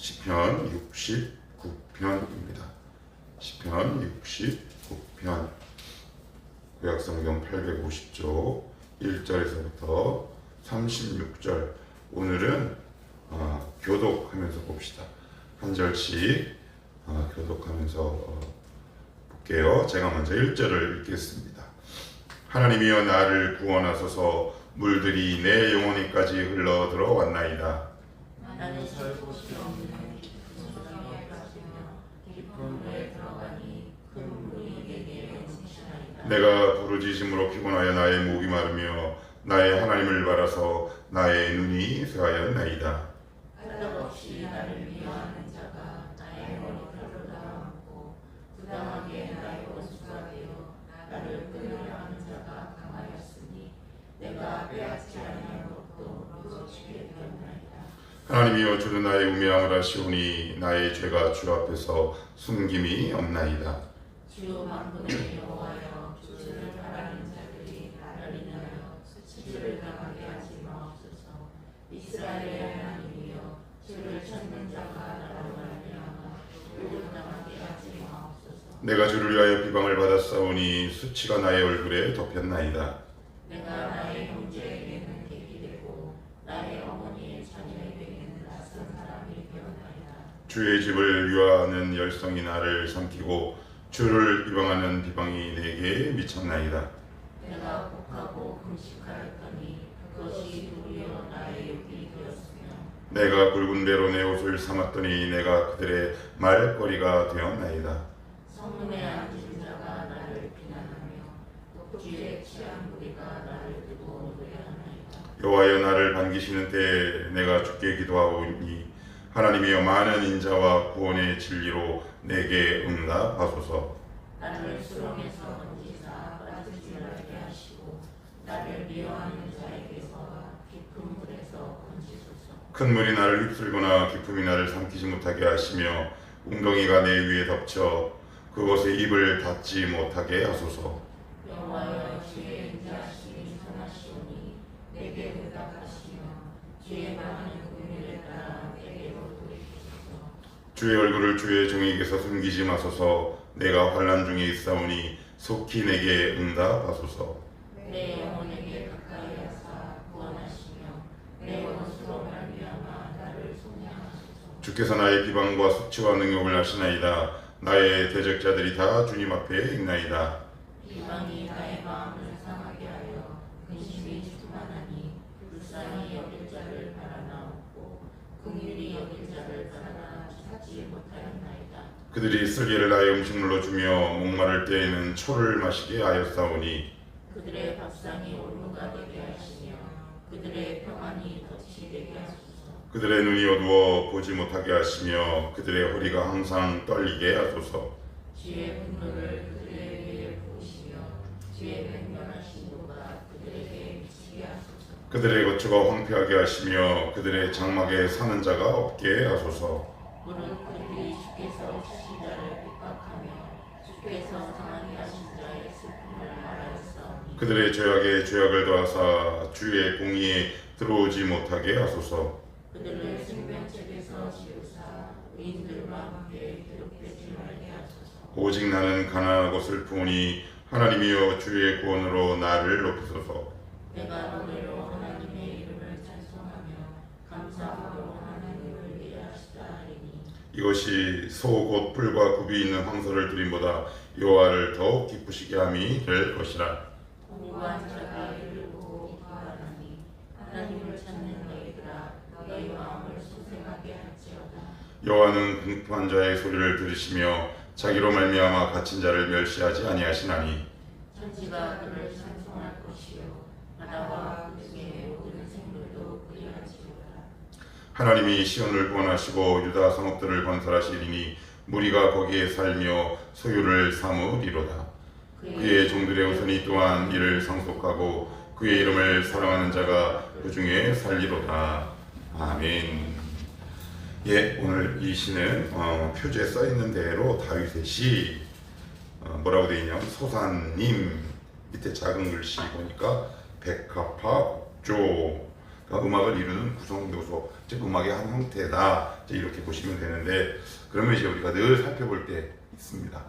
시편 69편입니다. 시편 69편 구약성경 850조 1절에서부터 36절. 오늘은 교독하면서 봅시다. 한 절씩 교독하면서 볼게요. 제가 먼저 1절을 읽겠습니다. 하나님이여 나를 구원하소서. 물들이 내 영혼에까지 흘러 들어왔나이다. 나는 살고 싶었는데 소정에 빠지며 깊은 물에 들어가니 큰 물이 내게 넘치나이다. 내가 부르짖음으로 피곤하여 나의 목이 마르며 나의 하나님을 바라서 나의 눈이 쇠하였나이다. 까닭없이 나를 미워하는 자가 나의 머리털로 담았고 부당하게 나의 원수가 되어 나를 끊으려 하는 자가 강하였으니 내가 빼앗지 아니한 것도 놓치게 되었나이다. 하나님이여 주는 나의 우매함을 아시오니 나의 죄가 주 앞에서 숨김이 없나이다. 주 만군의 여호와여 주를 바라는 자들이 나를 인하여 수치를 당하게 하지 마옵소서. 이스라엘의 하나님이여 주를 찾는 자가 나로 말미암아 욕을 당하게 하지 마옵소서. 내가 주를 위하여 비방을 받았사오니 수치가 나의 얼굴에 덮였나이다. 내가 나의 형제에게는 객이 되고 나의 어머니의 자녀에게는 낯선 사람이 되었나이다. 주의 집을 위하는 열성이 나를 삼키고 주를 비방하는 비방이 내게 미쳤나이다. 내가 곡하고 금식하였더니 그것이 도리어 나의 욕이 되었으며 내가 굵은 배로 내 옷을 삼았더니 내가 그들의 말거리가 되었나이다. 성문에 앉은 자가 나를 비난하며 독주에 취한 무리가 나를 두고 노래하나이다. 여호와여 나를 반기시는 때에 내가 주께 기도하오니 하나님이여 많은 인자와 구원의 진리로 내게 응답하소서. 나를 수렁에서 건지사 빠지지 말게 하시고 나를 미워하는 자에게서 깊은 물에서 건지소서. 큰 물이 나를 휩쓸거나 깊음이 나를 삼키지 못하게 하시며 웅덩이가 내 위에 덮쳐 그곳에 입을 닫지 못하게 하소서. 여호와여 주의 인자하심이 선하시오니 내게 응답하시며 주의 많은 긍휼에 따라 내게로 돌이키소서. 주의 얼굴을 주의 종에게서 숨기지 마소서. 내가 환난 중에 있사오니 속히 내게 응답하소서. 내 영혼에게 가까이 하사 구원하시며 내 원수로 말미암아 나를 속량하소서. 주께서 나의 비방과 수치와 능욕을 하시나이다. 나의 대적자들이 다 주님 앞에 있나이다. 비방이 나의 마음을 상하게 하여 근심이 충만하니 불쌍히 여길 자를 바라나옵고 긍휼히 여길 자를 바라나 찾지 못하였나이다. 그들이 쓸개를 나의 음식물로 주며 목마를 때에는 초를 마시게 하였사오니 그들의 밥상이 올무가 되게 하시며 그들의 평안이 덫이 되게 하소서. 그들의 눈이 어두워 보지 못하게 하시며 그들의 허리가 항상 떨리게 하소서. 주의 분노를 그들의 위에 부으시며 주의 맹렬하신 노가 그들에게 미치게 하소서. 그들의 거처가 황폐하게 하시며 그들의 장막에 사는 자가 없게 하소서. 무릇 그들이 주께서 주신 자를 핍박하며 주께서 상하게 하신 자의 슬픔을 말하였사오니 그들의 죄악에 죄악을 더하사 주의 공의에 들어오지 못하게 하소서. 그들을 생명책에서 지우사 의인들과 함께 기록되지 말게 하소서. 오직 나는 가난하고 슬프오니 하나님이여 주의 구원으로 나를 높이소서. 내가 노래로 하나님의 이름을 찬송하며 감사함으로 하나님을 위하시다 하리니 이것이 소 곧 뿔과 굽이 있는 황소를 드림보다 여호와를 더욱 기쁘시게 함이 될 것이라. 공부한 자가 이를 보고 기뻐하나니 하나님을 찾는 너희들아 너희 마음을 소생하게 할지어다. 여호와는 궁핍한 자의 소리를 들으시며 자기로 말미암아 갇힌 자를 멸시하지 아니하시나니 천지가 그를 찬송할 것이요 바다와 그 중에 모든 생물도 그리하지어다. 하나님이 시온을 구원하시고 유다 성읍들을 건설하시리니 무리가 거기에 살며 소유를 삼으리로다. 그의 종들의 후손이 또한 이를 상속하고 그의 이름을 사랑하는 자가 그 중에 살리로다. 아멘. 예, 오늘 이 시는 표지에 써 있는 대로 다윗의 시 뭐라고 되어 있냐면 소사님 밑에 작은 글씨 보니까 백합화 옥조 그러니까 음악을 이루는 구성 요소, 즉 음악의 한 형태다. 이제 이렇게 보시면 되는데, 그러면 이제 우리가 늘 살펴볼 때 있습니다.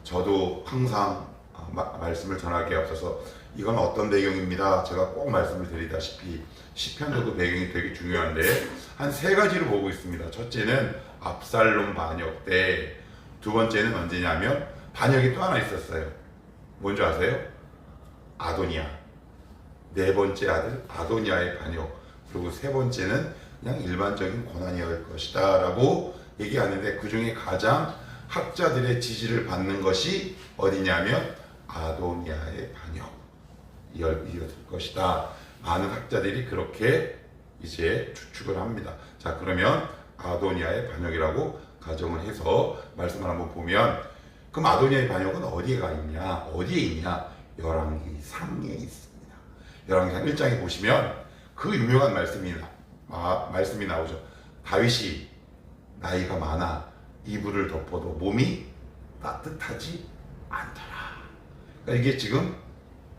저도 항상 말씀을 전하기에 앞서서 이건 어떤 배경입니다. 제가 꼭 말씀을 드리다시피 시편도 그 배경이 되게 중요한데 한 세 가지로 보고 있습니다. 첫째는 압살롬 반역 때, 두 번째는 언제냐면 반역이 또 하나 있었어요. 뭔지 아세요? 아도니아. 네 번째 아들 아도니아의 반역. 그리고 세 번째는 그냥 일반적인 고난이었을 것이다 라고 얘기하는데, 그 중에 가장 학자들의 지지를 받는 것이 어디냐면 아도니아의 반역이었을 것이다. 많은 학자들이 그렇게 이제 추측을 합니다. 자, 그러면 아도니아의 반역이라고 가정을 해서 말씀을 한번 보면, 그럼 아도니아의 반역은 어디에 있냐? 열왕기상에 있습니다. 열왕기상 1장에 보시면 그 유명한 말씀이 나오죠. 다윗이 나이가 많아 이불을 덮어도 몸이 따뜻하지 않더라. 그러니까 이게 지금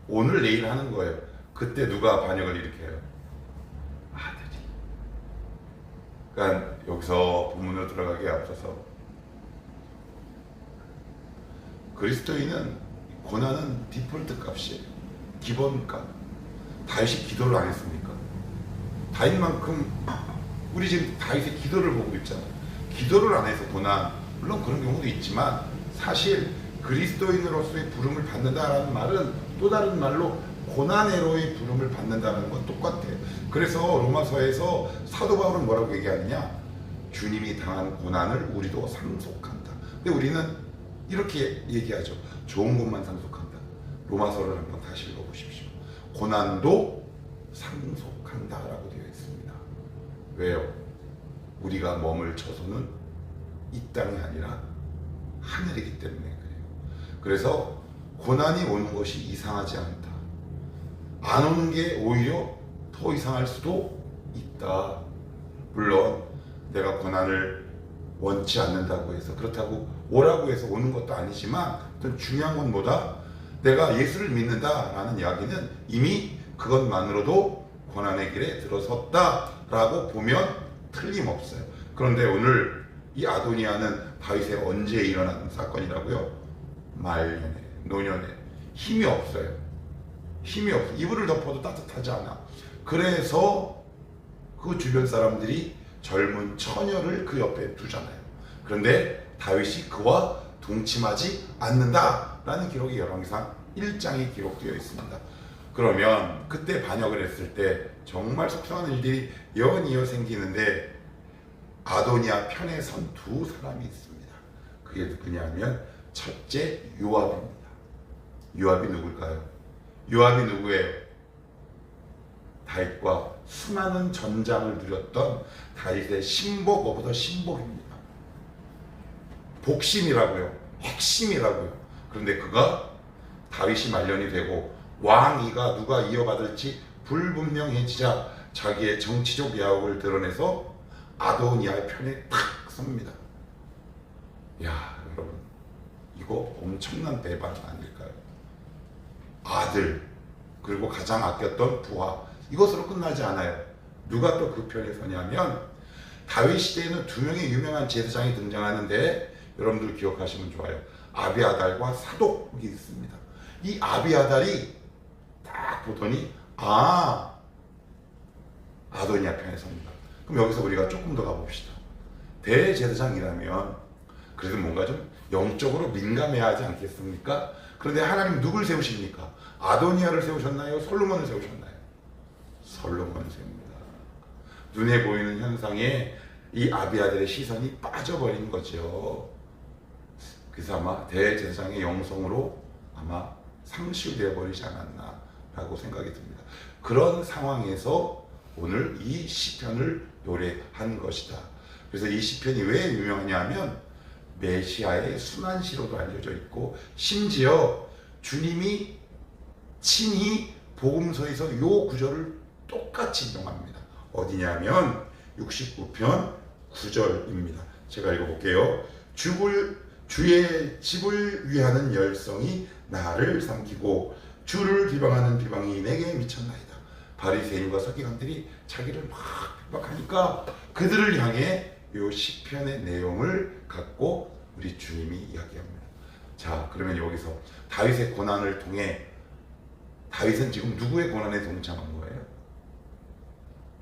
오늘 내일 하는 거예요. 그때 누가 반역을 일으켜요? 아들이. 그러니까 여기서 본문으로 들어가기에 앞서서 그리스도인은 고난은 디폴트 값이에요. 기본값. 다윗이 기도를 안 했습니까? 다윗만큼 우리 지금 다윗의 기도를 보고 있잖아요. 기도를 안 해서 고난, 물론 그런 경우도 있지만 사실 그리스도인으로서의 부름을 받는다라는 말은 또 다른 말로 고난의로의 부름을 받는다는 건 똑같아요. 그래서 로마서에서 사도 바울은 뭐라고 얘기하느냐? 주님이 당한 고난을 우리도 상속한다. 근데 우리는 이렇게 얘기하죠. 좋은 것만 상속한다. 로마서를 한번 다시 읽어보십시오. 고난도 상속한다라고 되어 있습니다. 왜요? 우리가 몸을 쳐서는 이 땅이 아니라 하늘이기 때문에 그래요. 그래서 고난이 오는 것이 이상하지 않다. 안 오는 게 오히려 더 이상할 수도 있다. 물론 내가 고난을 원치 않는다고 해서, 그렇다고 오라고 해서 오는 것도 아니지만, 중요한 건 뭐다? 내가 예수를 믿는다라는 이야기는 이미 그것만으로도 고난의 길에 들어섰다라고 보면 틀림없어요. 그런데 오늘 이 아도니아는 다윗의 언제 일어난 사건이라고요? 말년에, 노년에. 힘이 없어요. 이불을 덮어도 따뜻하지 않아. 그래서 그 주변 사람들이 젊은 처녀를 그 옆에 두잖아요. 그런데 다윗이 그와 동침하지 않는다라는 기록이 열왕기상 1장에 기록되어 있습니다. 그러면 그때 반역을 했을 때 정말 속상한 일들이 연이어 생기는데, 아도니아 편에 선 두 사람이 있습니다. 그게 누구냐면 첫째 요압입니다. 요압이 누굴까요? 요압이 누구예요? 다윗과 수많은 전장을 누렸던 다윗의 신복 오브 신복입니다. 복심이라고요. 핵심이라고요. 그런데 그가 다윗이 말년이 되고 왕위가 누가 이어받을지 불분명해지자 자기의 정치적 야욕을 드러내서 아도니아의 편에 탁 섭니다. 야, 여러분, 이거 엄청난 배반 아닐까요? 아들, 그리고 가장 아꼈던 부하, 이것으로 끝나지 않아요. 누가 또 그 편에 서냐면, 다윗 시대에는 두 명의 유명한 제사장이 등장하는데 여러분들 기억하시면 좋아요. 아비아달과 사독이 있습니다. 이 아비아달이 딱 보더니 아도니아 편에 섭니다. 그럼 여기서 우리가 조금 더 가봅시다. 대제사장이라면 그래도 뭔가 좀 영적으로 민감해야 하지 않겠습니까? 그런데 하나님 누굴 세우십니까? 아도니아를 세우셨나요? 솔로몬을 세우셨나요? 솔로몬을 세웁니다. 눈에 보이는 현상에 이 아비아들의 시선이 빠져버린 거죠. 그래서 아마 대제사장의 영성으로 아마 상실되어 버리지 않았나 라고 생각이 듭니다. 그런 상황에서 오늘 이 시편을 노래한 것이다. 그래서 이 시편이 왜 유명하냐면 메시아의 순환시로도 알려져 있고, 심지어 주님이 친히 복음서에서 요 구절을 똑같이 인용합니다. 어디냐면 69편 9절입니다. 제가 읽어볼게요. 주의 집을 위하는 열성이 나를 삼키고 주를 비방하는 비방이 내게 미쳤나이다. 바리새인과 서기관들이 자기를 막 핍박하니까 그들을 향해 요 시편의 내용을 갖고 우리 주님이 이야기합니다. 자, 그러면 여기서 다윗의 고난을 통해 다윗은 지금 누구의 고난에 동참한 거예요?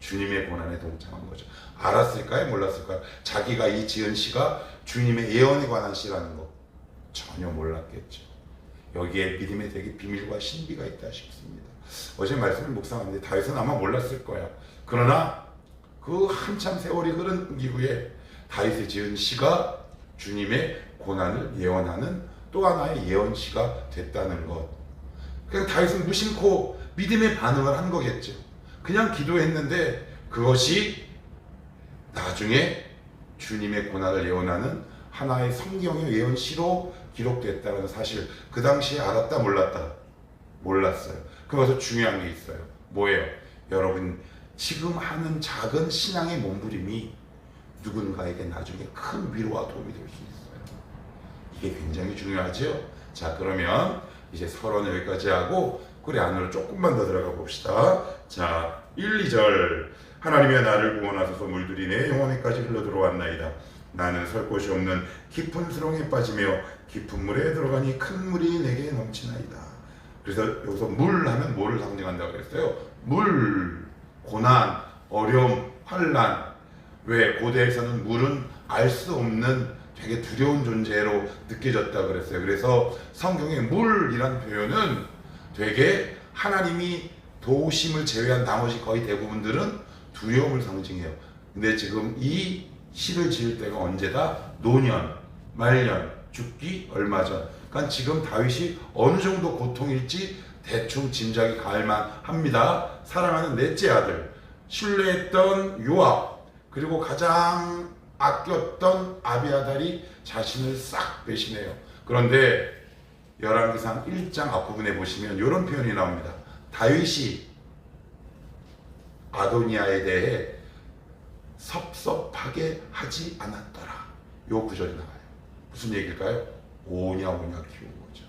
주님의 고난에 동참한 거죠. 알았을까요? 몰랐을까요? 자기가 이 지은 시가 주님의 예언에 관한 시라는 거 전혀 몰랐겠죠. 여기에 믿음의 되게 비밀과 신비가 있다 싶습니다. 어제 말씀을 묵상하는데 다윗은 아마 몰랐을 거야. 그러나 그 한참 세월이 흐른 이후에 다윗이 지은 시가 주님의 고난을 예언하는 또 하나의 예언시가 됐다는 것. 그냥 다윗은 무심코 믿음의 반응을 한 거겠죠. 그냥 기도했는데 그것이 나중에 주님의 고난을 예언하는 하나의 성경의 예언시로 기록됐다는 사실, 그 당시에 알았다 몰랐다? 몰랐어요. 그래서 중요한 게 있어요. 뭐예요? 여러분, 지금 하는 작은 신앙의 몸부림이 누군가에게 나중에 큰 위로와 도움이 될 수 있어요. 이게 굉장히 중요하죠. 자, 그러면 이제 서론 여기까지 하고 그 안으로 조금만 더 들어가 봅시다. 자, 1, 2절. 하나님의 나를 구원하소서. 물들이 내 영혼에까지 흘러 들어왔나이다. 나는 설 곳이 없는 깊은 수렁에 빠지며 깊은 물에 들어가니 큰 물이 내게 넘치나이다. 그래서 여기서 물 하면 뭐를 상징한다고 그랬어요? 물, 고난, 어려움, 환난. 왜? 고대에서는 물은 알 수 없는 되게 두려운 존재로 느껴졌다고 그랬어요. 그래서 성경의 물이란 표현은 되게 하나님이 도우심을 제외한 나머지 거의 대부분들은 두려움을 상징해요. 근데 지금 이 시를 지을 때가 언제다? 노년, 말년, 죽기 얼마 전. 그러니까 지금 다윗이 어느 정도 고통일지 대충 짐작이 갈만 합니다. 사랑하는 넷째 아들, 신뢰했던 요압, 그리고 가장 아꼈던 아비아달이 자신을 싹 배신해요. 그런데 열왕기상 1장 앞부분에 보시면 이런 표현이 나옵니다. 다윗이 아도니아에 대해 섭섭하게 하지 않았더라. 요 구절이 나와요. 무슨 얘기일까요? 오냐 키운 거죠.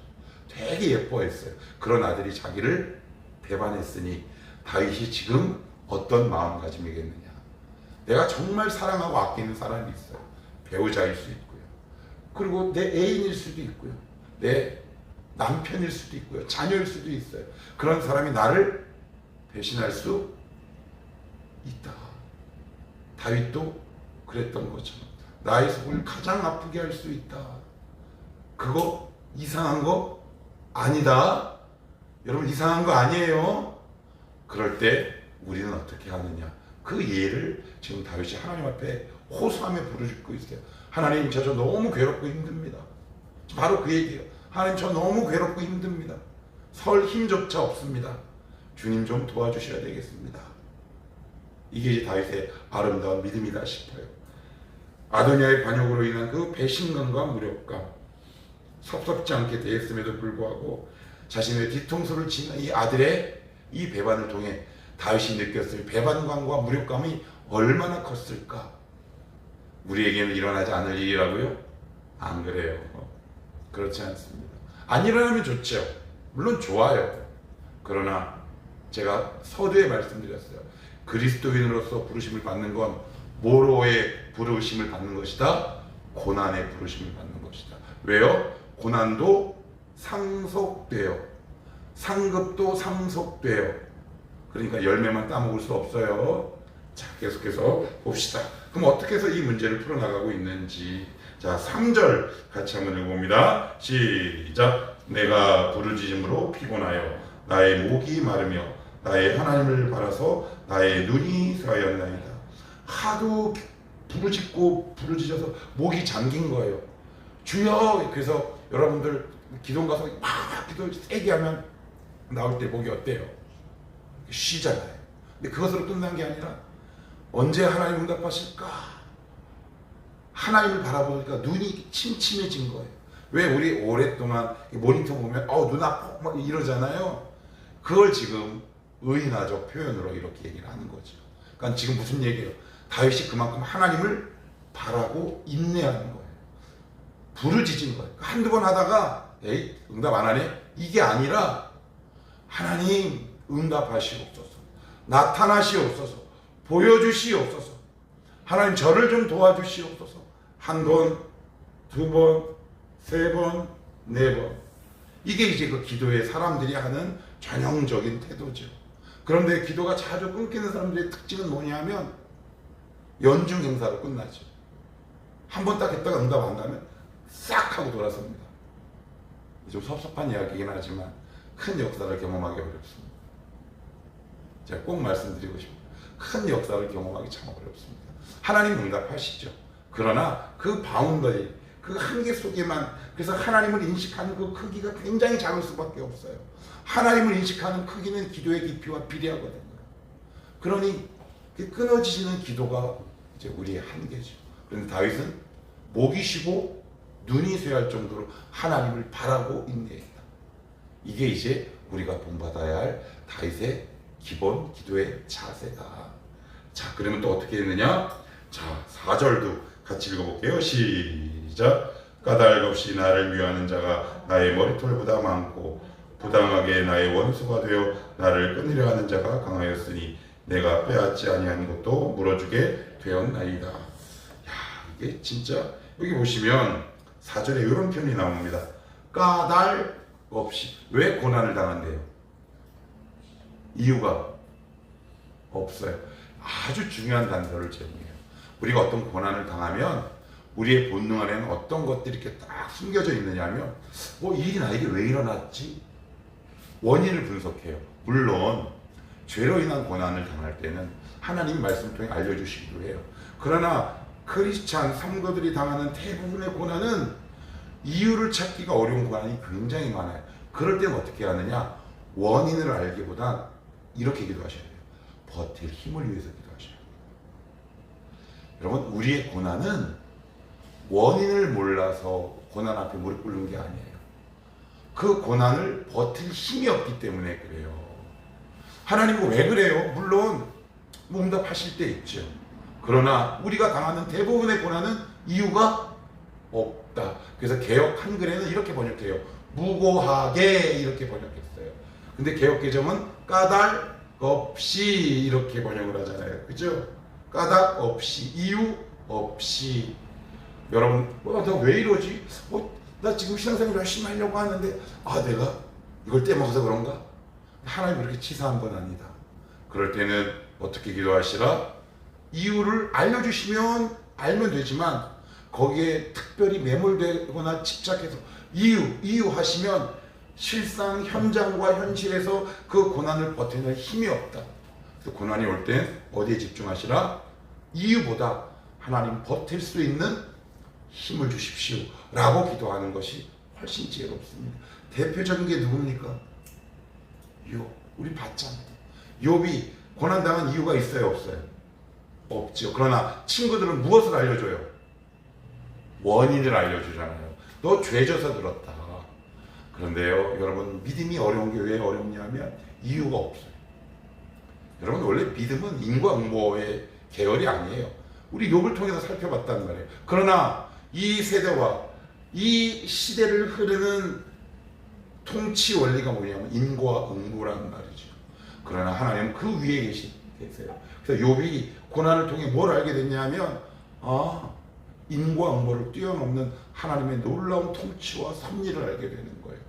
되게 예뻐했어요. 그런 아들이 자기를 배반했으니 다윗이 지금 어떤 마음가짐이겠느냐. 내가 정말 사랑하고 아끼는 사람이 있어요. 배우자일 수 있고요. 그리고 내 애인일 수도 있고요. 내 남편일 수도 있고요. 자녀일 수도 있어요. 그런 사람이 나를 배신할 수 있다. 다윗도 그랬던 거죠. 나의 속을 가장 아프게 할 수 있다. 그거 이상한 거 아니다. 여러분, 이상한 거 아니에요. 그럴 때 우리는 어떻게 하느냐. 그 예를 지금 다윗이 하나님 앞에 호소하며 부르짖고 있어요. 하나님, 저 너무 괴롭고 힘듭니다. 바로 그 얘기예요. 하나님, 저 너무 괴롭고 힘듭니다. 설 힘조차 없습니다. 주님 좀 도와주셔야 되겠습니다. 이게 이제 다윗의 아름다운 믿음이다 싶어요. 아도니아의 반역으로 인한 그 배신감과 무력감, 섭섭지 않게 대했음에도 불구하고 자신의 뒤통수를 치는 이 아들의 이 배반을 통해 다윗이 느꼈을 배반감과 무력감이 얼마나 컸을까? 우리에게는 일어나지 않을 일이라고요? 안 그래요. 그렇지 않습니다. 안 일어나면 좋죠. 물론 좋아요. 그러나 제가 서두에 말씀드렸어요. 그리스도인으로서 부르심을 받는 건 뭐로의 부르심을 받는 것이다? 고난의 부르심을 받는 것이다. 왜요? 고난도 상속돼요. 상급도 상속돼요. 그러니까 열매만 따먹을 수 없어요. 자, 계속해서 봅시다. 그럼 어떻게 해서 이 문제를 풀어나가고 있는지. 자, 3절 같이 한번 읽어봅니다. 시작. 내가 부르짖음으로 피곤하여 나의 목이 마르며 나의 하나님을 바라서 나의 눈이 쇠하였나이다. 하도 부르짖어서 목이 잠긴 거예요. 주여. 그래서 여러분들 기도 가서 막 기도 세게 하면 나올 때 목이 어때요? 쉬잖아요. 근데 그것으로 끝난 게 아니라 언제 하나님 응답하실까? 하나님을 바라보니까 눈이 침침해진 거예요. 왜 우리 오랫동안 모니터 보면 눈 아파 막 이러잖아요. 그걸 지금 의인화적 표현으로 이렇게 얘기를 하는 거죠. 그러니까 지금 무슨 얘기예요? 다윗이 그만큼 하나님을 바라고 인내하는 거예요. 부르짖은 거예요. 한두 번 하다가 에이 응답 안 하네? 이게 아니라 하나님 응답하시옵소서. 나타나시옵소서. 보여주시옵소서. 하나님 저를 좀 도와주시옵소서. 한 번, 두 번, 세 번, 네 번. 이게 이제 그 기도에 사람들이 하는 전형적인 태도죠. 그런데 기도가 자주 끊기는 사람들의 특징은 뭐냐면 연중 행사로 끝나죠. 한 번 딱 했다가 응답 안 가면 싹 하고 돌아섭니다. 좀 섭섭한 이야기이긴 하지만 큰 역사를 경험하기 어렵습니다. 제가 꼭 말씀드리고 싶습니다. 큰 역사를 경험하기 참 어렵습니다. 하나님 응답하시죠. 그러나 그 바운더리, 그 한계 속에만, 그래서 하나님을 인식하는 그 크기가 굉장히 작을 수밖에 없어요. 하나님을 인식하는 크기는 기도의 깊이와 비례하거든요. 그러니 끊어지는 기도가 이제 우리의 한계죠. 그런데 다윗은 목이 쉬고 눈이 쇠할 정도로 하나님을 바라고 인내했다. 이게 이제 우리가 본받아야 할 다윗의 기본 기도의 자세다. 자, 그러면 또 어떻게 했느냐? 자, 4절도 같이 읽어볼게요. 시작. 까닭 없이 나를 미워하는 자가 나의 머리털보다 많고 부당하게 나의 원수가 되어 나를 끊으려 하는 자가 강하였으니 내가 빼앗지 아니한 것도 물어주게 되었나이다. 야, 이게 진짜 여기 보시면 4절에 이런 표현이 나옵니다. 까닭 없이. 왜 고난을 당한대요? 이유가 없어요. 아주 중요한 단서를 제공해요. 우리가 어떤 고난을 당하면 우리의 본능 안에는 어떤 것들이 이렇게 딱 숨겨져 있느냐면 이 일이 나에게 왜 일어났지? 원인을 분석해요. 물론 죄로 인한 고난을 당할 때는 하나님 말씀 통해 알려주시기도 해요. 그러나 크리스찬 성도들이 당하는 대부분의 고난은 이유를 찾기가 어려운 고난이 굉장히 많아요. 그럴 때는 어떻게 하느냐? 원인을 알기보단 이렇게 기도하셔야 돼요. 버틸 힘을 위해서 기도하셔야 돼요. 여러분, 우리의 고난은 원인을 몰라서 고난 앞에 무릎 꿇는 게 아니에요. 그 고난을 버틸 힘이 없기 때문에 그래요. 하나님은 왜 그래요? 물론 응답하실 때 있죠. 그러나 우리가 당하는 대부분의 고난은 이유가 없다. 그래서 개역 한글에는 이렇게 번역해요. 무고하게 이렇게 번역했어요. 근데 개역 개정은 까닭 없이 이렇게 번역을 하잖아요. 그죠? 까닭 없이, 이유 없이. 여러분, 나 왜 이러지? 나 지금 신앙생활 열심히 하려고 하는데 내가 이걸 떼먹어서 그런가? 하나님 그렇게 치사한 건 아니다. 그럴 때는 어떻게 기도하시라? 이유를 알려주시면 알면 되지만 거기에 특별히 매몰되거나 집착해서 이유 하시면 실상 현장과 현실에서 그 고난을 버티는 힘이 없다. 그래서 고난이 올 땐 어디에 집중하시라? 이유보다 하나님 버틸 수 있는 힘을 주십시오 라고 기도하는 것이 훨씬 지혜롭습니다. 대표적인 게 누굽니까? 욥. 우리 봤잖아요. 욥이 고난당한 이유가 있어요, 없어요? 없죠. 그러나 친구들은 무엇을 알려줘요? 원인을 알려주잖아요. 너 죄져서 그렇다. 그런데요, 여러분, 믿음이 어려운 게 왜 어렵냐면 이유가 없어요. 여러분, 원래 믿음은 인과응보의 계열이 아니에요. 우리 욥을 통해서 살펴봤단 말이에요. 그러나 이 세대와 이 시대를 흐르는 통치 원리가 뭐냐면 인과응보라는 말이죠. 그러나 하나님은 그 위에 계세요. 그래서 욥이 고난을 통해 뭘 알게 됐냐면 인과응보를 뛰어넘는 하나님의 놀라운 통치와 섭리를 알게 되는 거예요.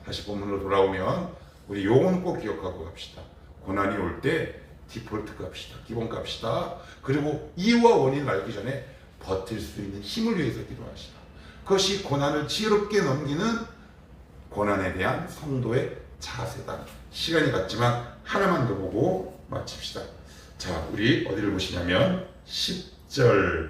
다시 본문으로 돌아오면 우리 요건 꼭 기억하고 갑시다. 고난이 올 때 디폴트 값이다. 기본 값이다. 그리고 이유와 원인을 알기 전에 버틸 수 있는 힘을 위해서 기도하시다. 그것이 고난을 지혜롭게 넘기는 고난에 대한 성도의 자세다. 시간이 갔지만 하나만 더 보고 마칩시다. 자, 우리 어디를 보시냐면 13절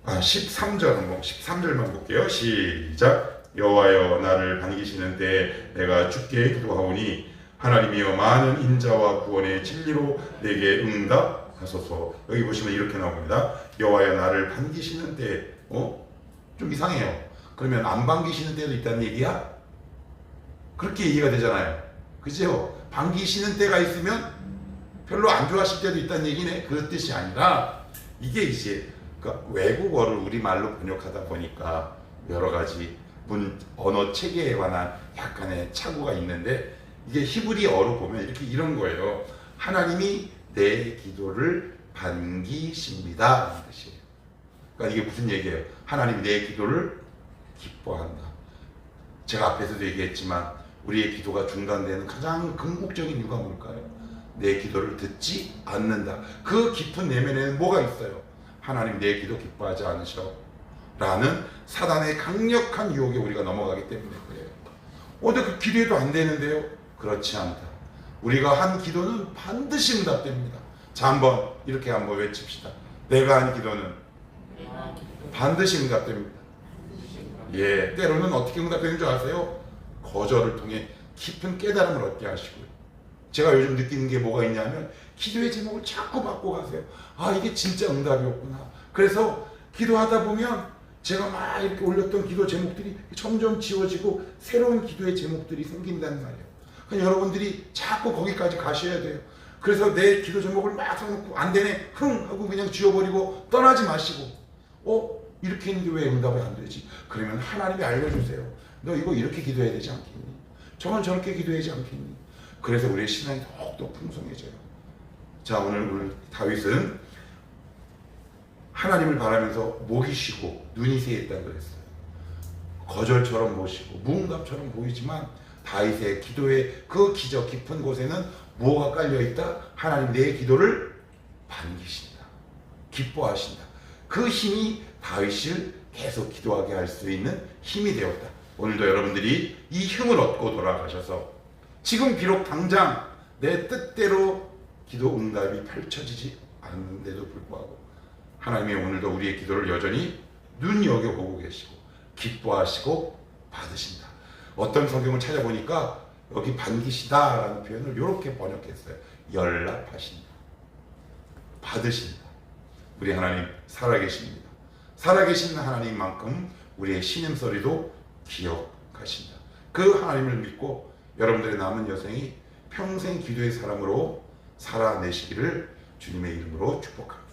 한번 13절만 볼게요. 시작. 여호와여 나를 반기시는 때 내가 주께 기도하오니 하나님이여 많은 인자와 구원의 진리로 내게 응답하소서. 여기 보시면 이렇게 나옵니다. 여호와여 나를 반기시는 때 좀 이상해요. 그러면 안 반기시는 때도 있다는 얘기야? 그렇게 이해가 되잖아요. 그죠? 반기시는 때가 있으면 별로 안 좋아하실 때도 있다는 얘기네. 그 뜻이 아니라 이게 이제 외국어를 우리말로 번역하다 보니까 여러 가지 언어 체계에 관한 약간의 착오가 있는데 이게 히브리어로 보면 이런 거예요. 하나님이 내 기도를 반기십니다 라는 뜻이에요. 그러니까 이게 무슨 얘기예요? 하나님이 내 기도를 기뻐한다. 제가 앞에서도 얘기했지만 우리의 기도가 중단되는 가장 궁극적인 이유가 뭘까요? 내 기도를 듣지 않는다. 그 깊은 내면에는 뭐가 있어요? 하나님 내 기도 기뻐하지 않으셔 라는 사단의 강력한 유혹에 우리가 넘어가기 때문에 그래요. 근데 그 기도해도 안 되는데요? 그렇지 않다. 우리가 한 기도는 반드시 응답됩니다. 자, 한번 이렇게 한번 외칩시다. 내가 한 기도는 반드시 응답됩니다. 예, 때로는 어떻게 응답되는 줄 아세요? 거절을 통해 깊은 깨달음을 얻게 하시고요. 제가 요즘 느끼는 게 뭐가 있냐면 기도의 제목을 자꾸 바꿔 가세요. 아, 이게 진짜 응답이었구나. 그래서 기도하다 보면 제가 막 이렇게 올렸던 기도 제목들이 점점 지워지고 새로운 기도의 제목들이 생긴다는 말이에요. 그러니까 여러분들이 자꾸 거기까지 가셔야 돼요. 그래서 내 기도 제목을 막 써놓고 안 되네 흥 하고 그냥 지워버리고 떠나지 마시고 이렇게 했는데 왜 응답이 안 되지? 그러면 하나님이 알려주세요. 너 이거 이렇게 기도해야 되지 않겠니? 저건 저렇게 기도해야지 않겠니? 그래서 우리의 신앙이 더욱더 풍성해져요. 자, 오늘 다윗은 하나님을 바라면서 목이 쉬고 눈이 새했다고 그랬어요. 거절처럼 모시고 무응답처럼 보이지만 다윗의 기도의 그 기저 깊은 곳에는 뭐가 깔려있다? 하나님 내 기도를 반기신다. 기뻐하신다. 그 힘이 다윗을 계속 기도하게 할 수 있는 힘이 되었다. 오늘도 여러분들이 이 힘을 얻고 돌아가셔서 지금 비록 당장 내 뜻대로 기도 응답이 펼쳐지지 않는데도 불구하고 하나님이 오늘도 우리의 기도를 여전히 눈여겨보고 계시고 기뻐하시고 받으신다. 어떤 성경을 찾아보니까 여기 반기시다라는 표현을 이렇게 번역했어요. 연락하신다. 받으신다. 우리 하나님 살아계십니다. 살아계신 하나님만큼 우리의 신음소리도 기억하신다. 그 하나님을 믿고 여러분들의 남은 여생이 평생 기도의 사람으로 살아내시기를 주님의 이름으로 축복합니다.